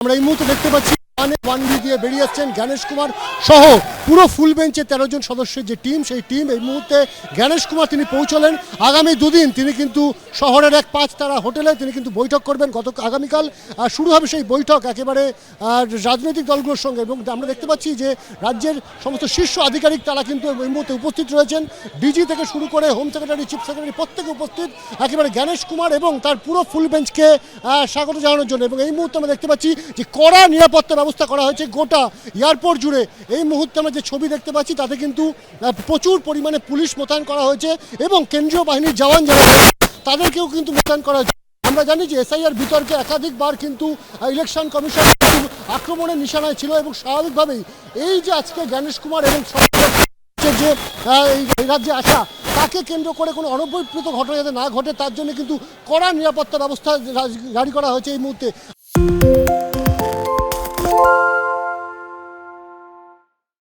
আমরা এই মুহূর্তে দেখতে পাচ্ছি ওয়ান বি দিয়ে বেরিয়ে যাচ্ছেন জ্ঞানেশ কুমার সহ পুরো ফুল বেঞ্চে 13 জন সদস্যের যে টিম, সেই টিম এই মুহূর্তে জ্ঞানেশ কুমার তিনি পৌঁছলেন। আগামী দুদিন তিনি কিন্তু শহরের এক 5 তারা হোটেলে তিনি কিন্তু বৈঠক করবেন। আগামীকাল শুরু হবে সেই বৈঠক একেবারে রাজনৈতিক দলগুলোর সঙ্গে, এবং আমরা দেখতে পাচ্ছি যে রাজ্যের সমস্ত শীর্ষ আধিকারিক তারা কিন্তু এই মুহূর্তে উপস্থিত রয়েছেন। ডিজি থেকে শুরু করে হোম সেক্রেটারি, চিফ সেক্রেটারি প্রত্যেকে উপস্থিত একেবারে জ্ঞানেশ কুমার এবং তার পুরো ফুল বেঞ্চকে স্বাগত জানানোর জন্য। এবং এই মুহূর্তে আমরা দেখতে পাচ্ছি যে কড়া নিরাপত্তা ব্যবস্থা করা হয়েছে গোটা এয়ারপোর্ট জুড়ে। এই মুহূর্তে আমরা যে ছবি দেখতে পাচ্ছি তাতে কিন্তু প্রচুর পরিমাণে পুলিশ মোতায়েন করা হয়েছে এবং কেন্দ্রীয় বাহিনীর জওয়ান যারা তাদেরকেও কিন্তু মোতায়েন করা হয়েছে। আমরা জানি যে এসআইআর বিতর্কে একাধিকবার কিন্তু ইলেকশন কমিশন আক্রমণের নিশানায় ছিল, এবং স্বাভাবিকভাবেই এই যে আজকে জ্ঞানেশ কুমার এবং যে এই রাজ্যে আসা তাকে কেন্দ্র করে কোনো অনবরত ঘটনা যাতে না ঘটে তার জন্য কিন্তু কড়া নিরাপত্তা ব্যবস্থা জারি করা হয়েছে এই মুহূর্তে।